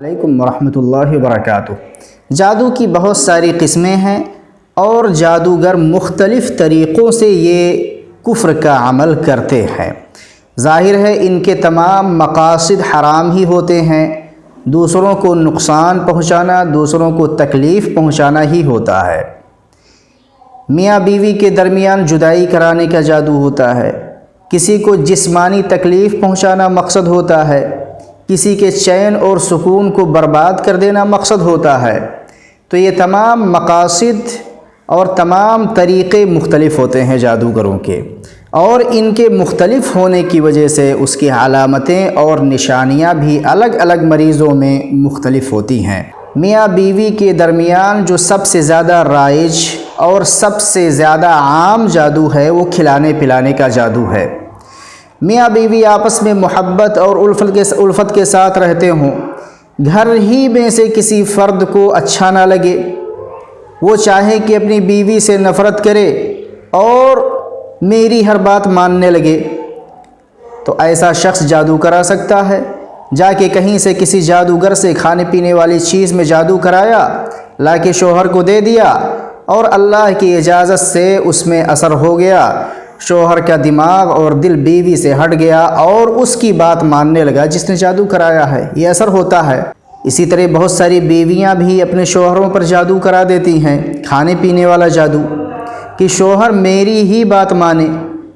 علیکم ورحمۃ اللہ وبرکاتہ۔ جادو کی بہت ساری قسمیں ہیں اور جادوگر مختلف طریقوں سے یہ کفر کا عمل کرتے ہیں۔ ظاہر ہے ان کے تمام مقاصد حرام ہی ہوتے ہیں، دوسروں کو نقصان پہنچانا، دوسروں کو تکلیف پہنچانا ہی ہوتا ہے۔ میاں بیوی کے درمیان جدائی کرانے کا جادو ہوتا ہے، کسی کو جسمانی تکلیف پہنچانا مقصد ہوتا ہے، کسی کے چین اور سکون کو برباد کر دینا مقصد ہوتا ہے۔ تو یہ تمام مقاصد اور تمام طریقے مختلف ہوتے ہیں جادوگروں کے، اور ان کے مختلف ہونے کی وجہ سے اس کی علامتیں اور نشانیاں بھی الگ الگ مریضوں میں مختلف ہوتی ہیں۔ میاں بیوی کے درمیان جو سب سے زیادہ رائج اور سب سے زیادہ عام جادو ہے وہ کھلانے پلانے کا جادو ہے۔ میاں بیوی آپس میں محبت اور الفت کے ساتھ رہتے ہوں، گھر ہی میں سے کسی فرد کو اچھا نہ لگے، وہ چاہے کہ اپنی بیوی سے نفرت کرے اور میری ہر بات ماننے لگے، تو ایسا شخص جادو کرا سکتا ہے۔ جا کے کہیں سے کسی جادوگر سے کھانے پینے والی چیز میں جادو کرایا، لا کے شوہر کو دے دیا اور اللہ کی اجازت سے اس میں اثر ہو گیا، شوہر کا دماغ اور دل بیوی سے ہٹ گیا اور اس کی بات ماننے لگا جس نے جادو کرایا ہے۔ یہ اثر ہوتا ہے۔ اسی طرح بہت ساری بیویاں بھی اپنے شوہروں پر جادو کرا دیتی ہیں، کھانے پینے والا جادو، کہ شوہر میری ہی بات مانے،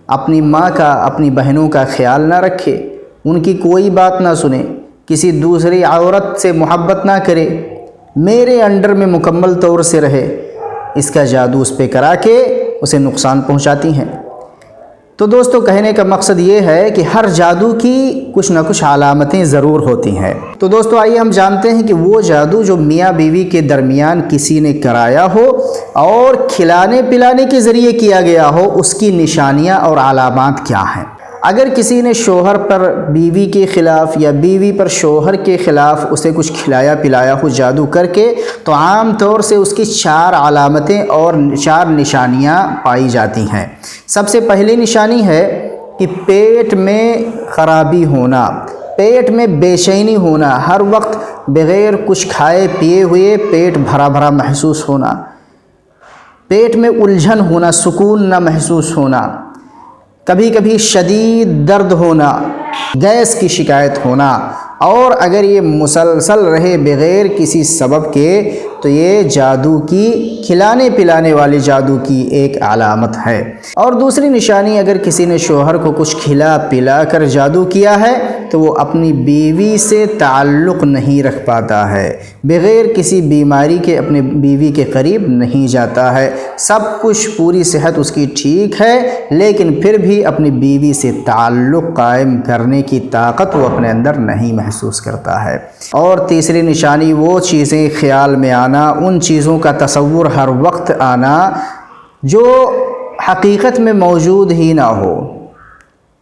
اپنی ماں کا اپنی بہنوں کا خیال نہ رکھے، ان کی کوئی بات نہ سنے، کسی دوسری عورت سے محبت نہ کرے، میرے انڈر میں مکمل طور سے رہے۔ اس کا جادو اس پہ کرا کے اسے نقصان پہنچاتی ہیں۔ تو دوستو، کہنے کا مقصد یہ ہے کہ ہر جادو کی کچھ نہ کچھ علامتیں ضرور ہوتی ہیں۔ تو دوستو آئیے ہم جانتے ہیں کہ وہ جادو جو میاں بیوی کے درمیان کسی نے کرایا ہو اور کھلانے پلانے کے ذریعے کیا گیا ہو، اس کی نشانیاں اور علامات کیا ہیں۔ اگر کسی نے شوہر پر بیوی کے خلاف یا بیوی پر شوہر کے خلاف اسے کچھ کھلایا پلایا ہو جادو کر کے، تو عام طور سے اس کی 4 علامتیں اور 4 نشانیاں پائی جاتی ہیں۔ سب سے پہلی نشانی ہے کہ پیٹ میں خرابی ہونا، پیٹ میں بے چینی ہونا، ہر وقت بغیر کچھ کھائے پیے ہوئے پیٹ بھرا بھرا محسوس ہونا، پیٹ میں الجھن ہونا، سکون نہ محسوس ہونا، کبھی کبھی شدید درد ہونا، گیس کی شکایت ہونا، اور اگر یہ مسلسل رہے بغیر کسی سبب کے تو یہ جادو کی کھلانے پلانے والے جادو کی ایک علامت ہے۔ اور دوسری نشانی، اگر کسی نے شوہر کو کچھ کھلا پلا کر جادو کیا ہے تو وہ اپنی بیوی سے تعلق نہیں رکھ پاتا ہے، بغیر کسی بیماری کے اپنے بیوی کے قریب نہیں جاتا ہے، سب کچھ پوری صحت اس کی ٹھیک ہے، لیکن پھر بھی اپنی بیوی سے تعلق قائم کرنے کی طاقت وہ اپنے اندر نہیں محسوس کرتا ہے۔ اور تیسری نشانی، وہ چیزیں خیال میں آنا، ان چیزوں کا تصور ہر وقت آنا جو حقیقت میں موجود ہی نہ ہو۔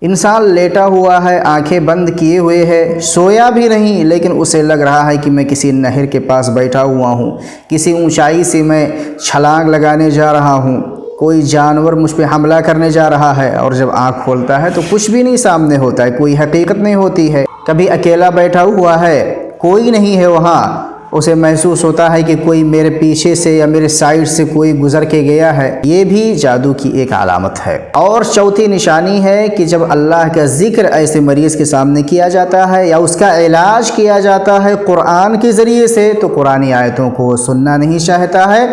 انسان لیٹا ہوا ہے، آنکھیں بند کیے ہوئے ہے، سویا بھی نہیں، لیکن اسے لگ رہا ہے کہ میں کسی نہر کے پاس بیٹھا ہوا ہوں، کسی اونچائی سے میں چھلانگ لگانے جا رہا ہوں، کوئی جانور مجھ پہ حملہ کرنے جا رہا ہے، اور جب آنکھ کھولتا ہے تو کچھ بھی نہیں سامنے ہوتا ہے، کوئی حقیقت نہیں ہوتی ہے۔ کبھی اکیلا بیٹھا ہوا ہے، کوئی نہیں ہے وہاں، اسے محسوس ہوتا ہے کہ کوئی میرے پیچھے سے یا میرے سائیڈ سے کوئی گزر کے گیا ہے۔ یہ بھی جادو کی ایک علامت ہے۔ اور چوتھی نشانی ہے کہ جب اللہ کا ذکر ایسے مریض کے سامنے کیا جاتا ہے یا اس کا علاج کیا جاتا ہے قرآن کے ذریعے سے، تو قرآنی آیتوں کو سننا نہیں چاہتا ہے،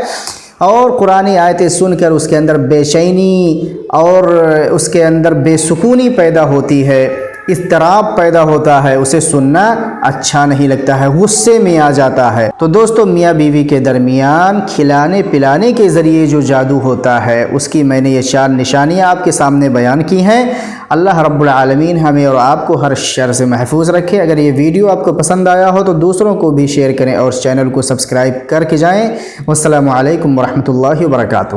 اور قرآنی آیتیں سن کر اس کے اندر بے چینی اور اس کے اندر بے سکونی پیدا ہوتی ہے، اضطراب پیدا ہوتا ہے، اسے سننا اچھا نہیں لگتا ہے، غصے میں آ جاتا ہے۔ تو دوستو، میاں بیوی کے درمیان کھلانے پلانے کے ذریعے جو جادو ہوتا ہے اس کی میں نے یہ 4 نشانیاں آپ کے سامنے بیان کی ہیں۔ اللہ رب العالمین ہمیں اور آپ کو ہر شر سے محفوظ رکھے۔ اگر یہ ویڈیو آپ کو پسند آیا ہو تو دوسروں کو بھی شیئر کریں اور چینل کو سبسکرائب کر کے جائیں۔ والسلام علیکم ورحمۃ اللہ وبرکاتہ۔